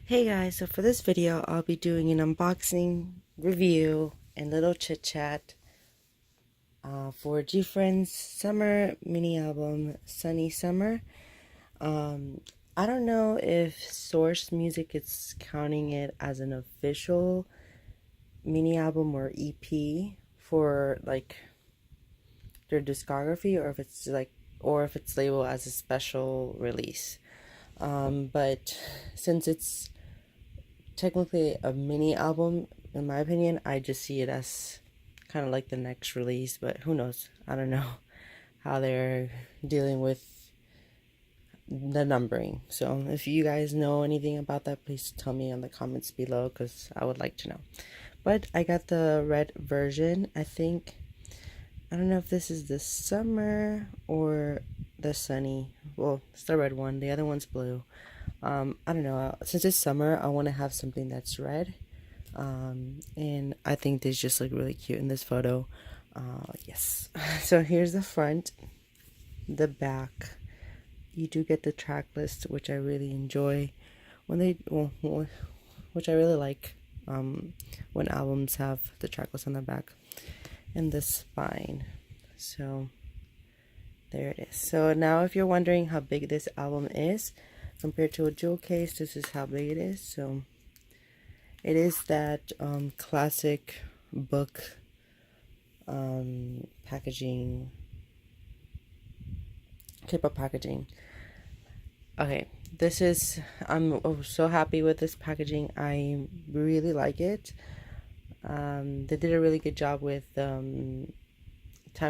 Hey guys, so for this video I'll be doing an unboxing, review, and little chit chat for Gfriend's summer mini album, Sunny Summer. I don't know if Source Music is counting it as an official mini album or EP for like their discography, or if it's labeled as a special release. But since it's technically a mini album, in my opinion, I just see it as kind of like the next release, but who knows? I don't know how they're dealing with the numbering. So if you guys know anything about that, please tell me in the comments below, because I would like to know. But I got the red version. I don't know if this is the summer or the sunny. Well, it's the red one. The other one's blue. I don't know. Since it's summer, I want to have something that's red. And I think these just look really cute in this photo. Yes. So here's the front, the back. You do get the track list, which I really enjoy. Which I really like. When albums have the track list on the back, and the spine. So there it is. So now, if you're wondering how big this album is compared to a jewel case, this is how big it is. So it is that classic book packaging, paper packaging. Okay, I'm so happy with this packaging. I really like it. They did a really good job with Time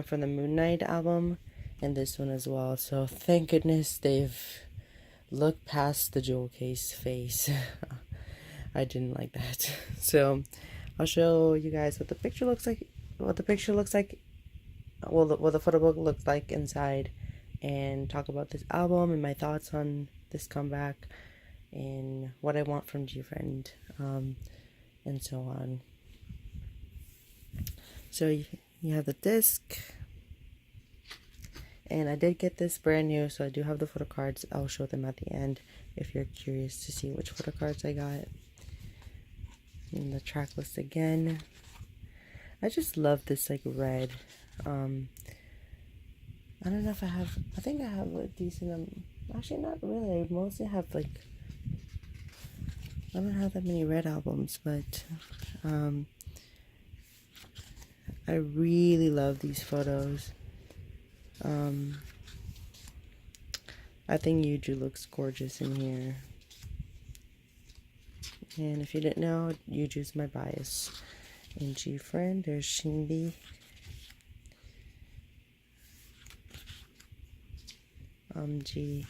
for the Moon Night album and this one as well. So thank goodness they've looked past the jewel case face. I didn't like that. So I'll show you guys what the picture looks like. What the photo book looks like inside, and talk about this album and my thoughts on this comeback and what I want from Gfriend, and so on. So you have the disc, and I did get this brand new, so I do have the photo cards. I'll show them at the end if you're curious to see which photo cards I got. And the track list again. I just love this like red. I don't know if I think I have a decent, actually not really. I mostly have like, I don't have that many red albums, but I really love these photos. I think Yuju looks gorgeous in here. And if you didn't know, Yuju's my bias. In Gfriend, there's Shinbi. G.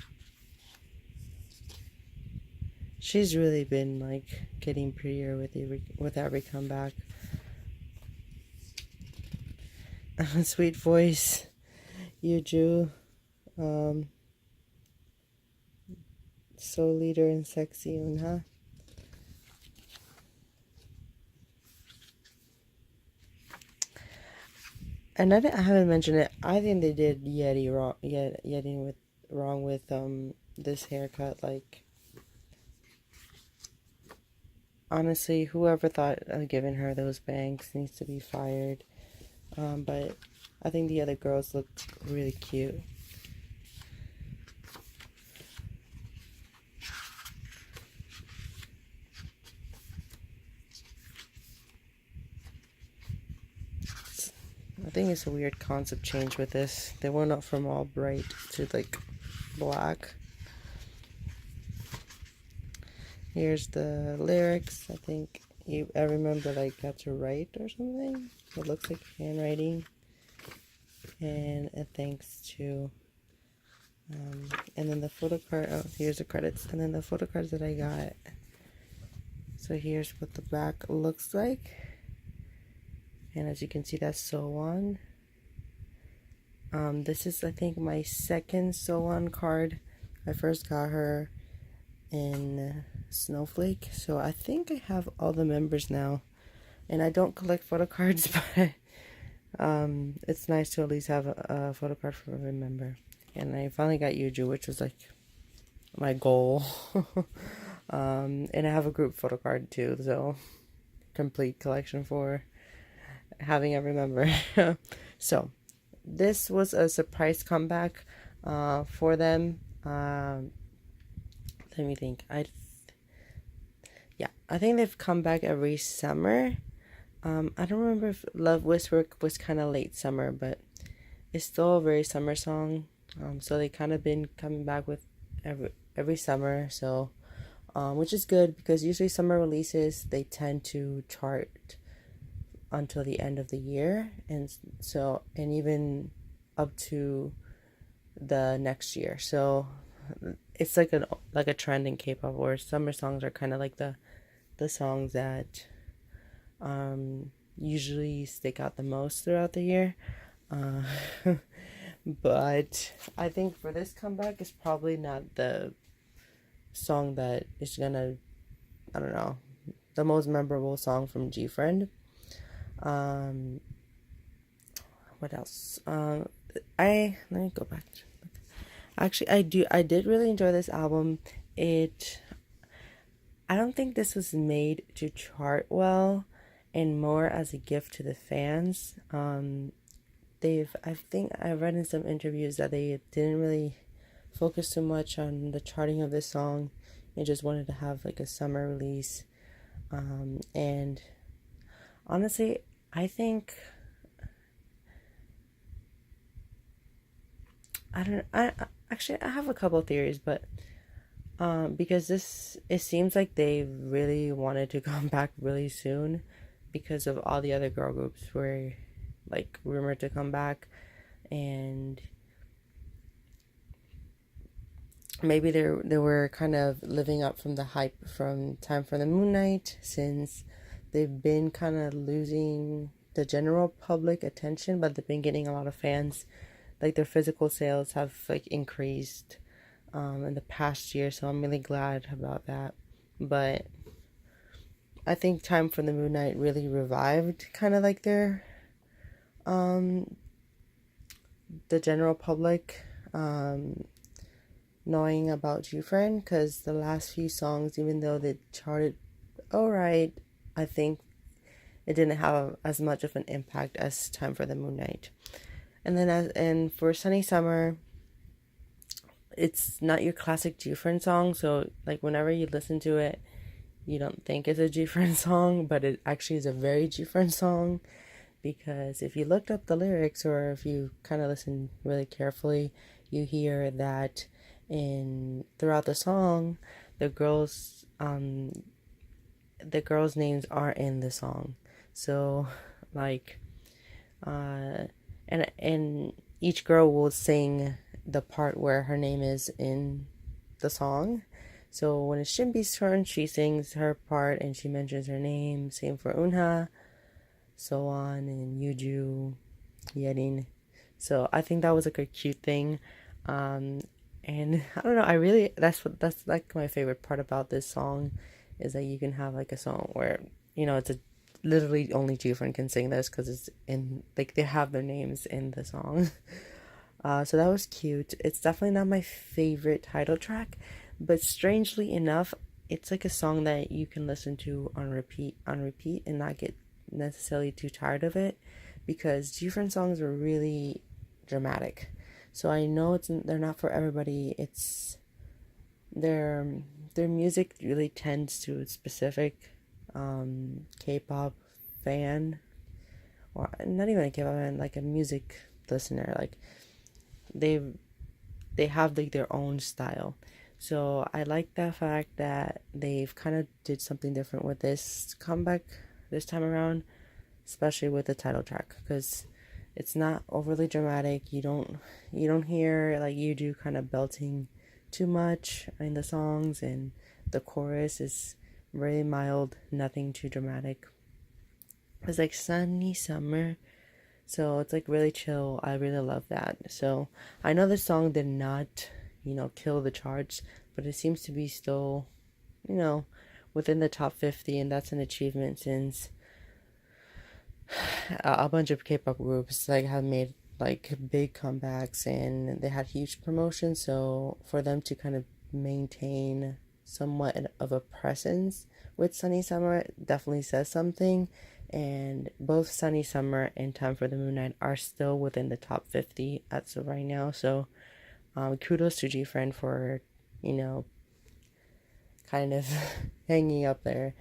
She's really been like getting prettier with every comeback. Sweet voice, Yuju. Soul leader and sexy Unha. And I haven't mentioned it. I think they did Yeti wrong with this haircut. Like, honestly, whoever thought of giving her those bangs needs to be fired. But I think the other girls look really cute. I think it's a weird concept change with this. They went up from all bright to like black. Here's the lyrics. I remember like got to write or something. It looks like handwriting. And a thanks to and then the photo card. Oh, here's the credits. And then the photo cards that I got. So here's what the back looks like. And as you can see, that's So-won. This is, I think, my second So-won card. I first got her in Snowflake. So I think I have all the members now. And I don't collect photo cards, but it's nice to at least have a photo card for every member. And I finally got Yuju, which was like my goal. And I have a group photo card too, so complete collection for having every member. So this was a surprise comeback for them. Let me think. I think they've come back every summer. I don't remember if Love Whisper was kind of late summer, but it's still a very summer song. So they kind of been coming back with every summer. So, which is good because usually summer releases they tend to chart until the end of the year, and even up to the next year. So it's like a trend in K-pop where summer songs are kind of like the songs that usually stick out the most throughout the year. Uh, but I think for this comeback, it's probably not the song that is gonna, I don't know, the most memorable song from Gfriend. Um, what else? Let me go back. Actually, I did really enjoy this album. I don't think this was made to chart well, and more as a gift to the fans. I think I read in some interviews that they didn't really focus too much on the charting of this song. They just wanted to have like a summer release. And honestly, I think I don't I actually I have a couple of theories, but because it seems like they really wanted to come back really soon because of all the other girl groups were like rumored to come back, and maybe they were kind of living up from the hype from Time for the Moon Night, since they've been kind of losing the general public attention, but they've been getting a lot of fans. Like their physical sales have like increased in the past year, so I'm really glad about that. But I think Time for the Moon Night really revived kind of like the general public knowing about Gfriend, because the last few songs, even though they charted alright, I think it didn't have as much of an impact as Time for the Moon Night. And then and for Sunny Summer, it's not your classic Gfriend song, so like whenever you listen to it, you don't think it's a Gfriend song, but it actually is a very Gfriend song, because if you looked up the lyrics or if you kind of listen really carefully, you hear that throughout the song, the girls names are in the song. So like and each girl will sing the part where her name is in the song. So when it's Shinbi's turn, she sings her part and she mentions her name. Same for Unha, so on, and Yuju, Yerin. So I think that was like a cute thing. And I don't know, that's like my favorite part about this song, is that you can have like a song where, it's literally only Gfriend can sing this because it's in, like, they have their names in the song. So that was cute. It's definitely not my favorite title track, but strangely enough, it's like a song that you can listen to on repeat, and not get necessarily too tired of it, because Gfriend songs are really dramatic. So I know they're not for everybody. It's their music really tends to a specific K-pop fan, or not even a K-pop fan, like a music listener. Like they have like their own style. So I like the fact that they've kind of did something different with this comeback this time around, especially with the title track, because it's not overly dramatic. You don't hear like you do kind of belting too much in the songs, and the chorus is very mild, nothing too dramatic. It's like sunny summer, so it's like really chill. I really love that. So I know the song did not, kill the charts, but it seems to be still, within the top 50, and that's an achievement, since a bunch of K-pop groups like have made like big comebacks and they had huge promotions. So for them to kind of maintain somewhat of a presence with Sunny Summer. It definitely says something. And both Sunny Summer and Time for the Moon Night are still within the top 50 as of right now. So kudos to Gfriend for, you know, kind of hanging up there.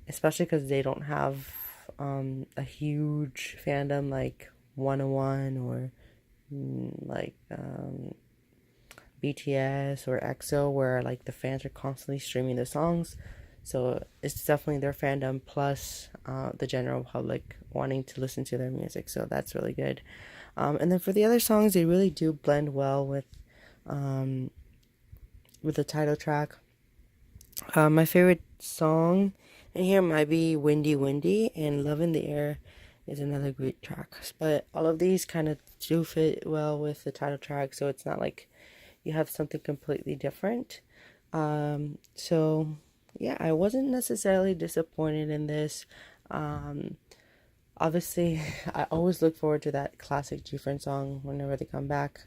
Especially because they don't have a huge fandom like 101 or like BTS or EXO, where like the fans are constantly streaming the songs. So it's definitely their fandom plus the general public wanting to listen to their music. So that's really good. And then for the other songs, they really do blend well with the title track. My favorite song in here might be Windy Windy, and Love in the Air is another great track. But all of these kind of do fit well with the title track, so it's not like you have something completely different. So yeah, I wasn't necessarily disappointed in this. Obviously, I always look forward to that classic Gfriend song whenever they come back,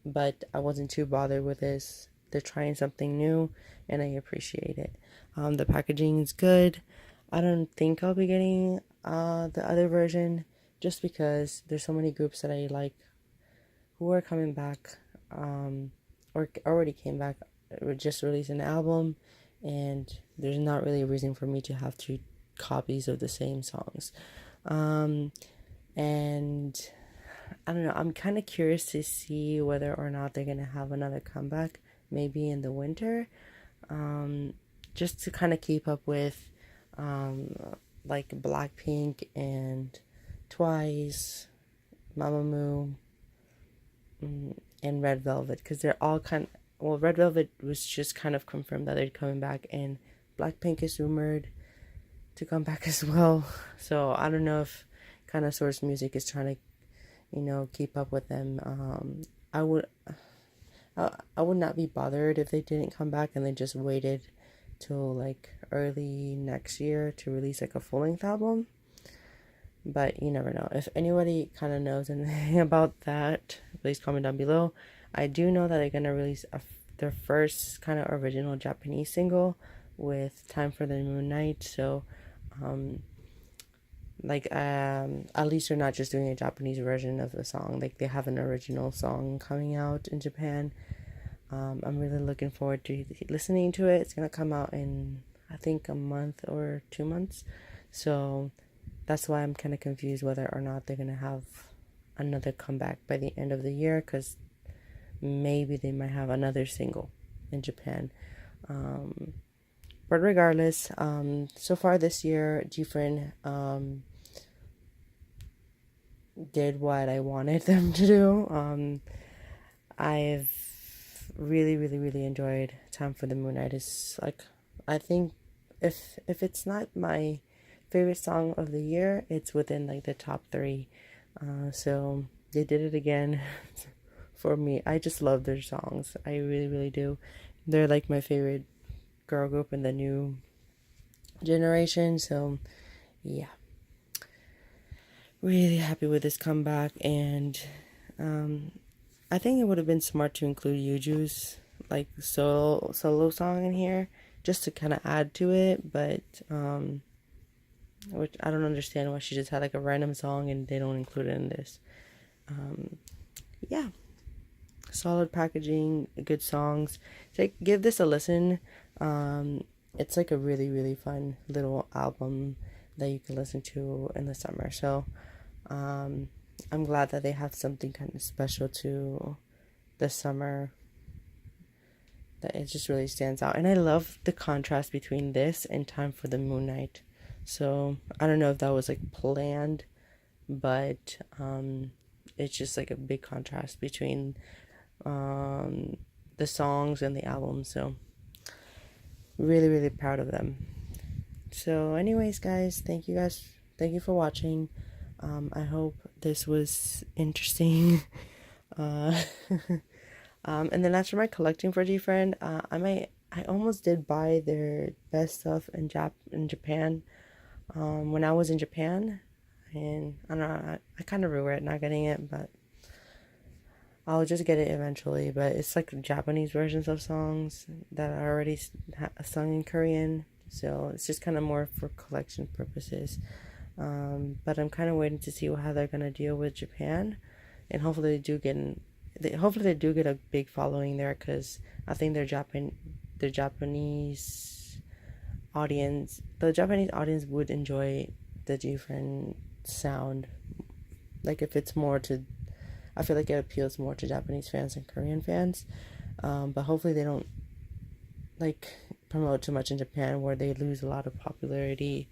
but I wasn't too bothered with this. They're trying something new, and I appreciate it. The packaging is good. I don't think I'll be getting the other version just because there's so many groups that I like who are coming back or already came back or just released an album, and there's not really a reason for me to have two copies of the same songs. And I don't know, I'm kind of curious to see whether or not they're gonna have another comeback, maybe in the winter, just to kind of keep up with like Blackpink and Twice, Mamamoo, and Red Velvet, because they're all well, Red Velvet was just kind of confirmed that they're coming back, and Blackpink is rumored to come back as well. So I don't know if kind of Source Music is trying to, you know, keep up with them. I would not be bothered if they didn't come back and they just waited till like early next year to release like a full-length album. But you never know. If anybody kind of knows anything about that, please comment down below. I do know that they're gonna release their first kind of original Japanese single with Time for the Moon Night. So at least they're not just doing a Japanese version of the song. Like they have an original song coming out in Japan. I'm really looking forward to listening to it. It's gonna come out in I think a month or 2 months. So that's why I'm kind of confused whether or not they're gonna have another comeback by the end of the year, because maybe they might have another single in Japan. But regardless, so far this year, Gfriend did what I wanted them to do. I've really, really, really enjoyed Time for the Moon Night. It's like, I think if it's not my favorite song of the year, it's within like the top 3. So they did it again for me. I just love their songs. I really, really do. They're like my favorite girl group in the new generation. So yeah, really happy with this comeback. And I think it would have been smart to include Yuju's like solo song in here just to kind of add to it, but which I don't understand why she just had like a random song and they don't include it in this. Yeah, solid packaging, good songs. So give this a listen. It's like a really, really fun little album that you can listen to in the summer. So I'm glad that they have something kind of special to the summer, that it just really stands out. And I love the contrast between this and Time for the Moon Night. So I don't know if that was like planned, but it's just like a big contrast between the songs and the album. So really, really proud of them. So anyways, guys, thank you for watching. I hope this was interesting. And then as for my collecting for Gfriend, I almost did buy their best stuff in Japan when I was in Japan, and I don't know, I kind of regret not getting it, but I'll just get it eventually, but it's like Japanese versions of songs that are already sung in Korean, so it's just kind of more for collection purposes. But I'm kind of waiting to see how they're gonna deal with Japan, and hopefully hopefully they do get a big following there, because I think their Japanese audience would enjoy the Gfriend sound. Like if it's more to, I feel like it appeals more to Japanese fans than Korean fans. But hopefully they don't like promote too much in Japan where they lose a lot of popularity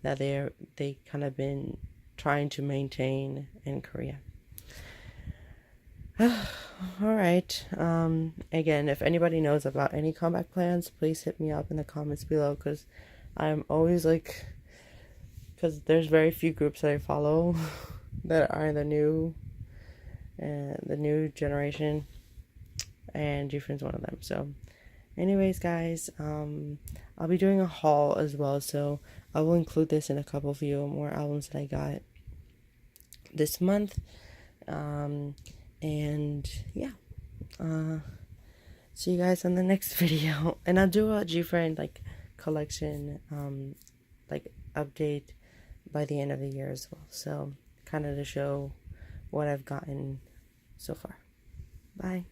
that they kind of been trying to maintain in Korea. All right. Again, if anybody knows about any comeback plans, please hit me up in the comments below, because I'm always like, because there's very few groups that I follow that are the new generation, and Gfriend's one of them. So anyways, guys, I'll be doing a haul as well, so I will include this in a couple of more albums that I got this month. And yeah, see you guys on the next video. And I'll do a Gfriend like collection like update by the end of the year as well, so kind of to show what I've gotten so far. Bye.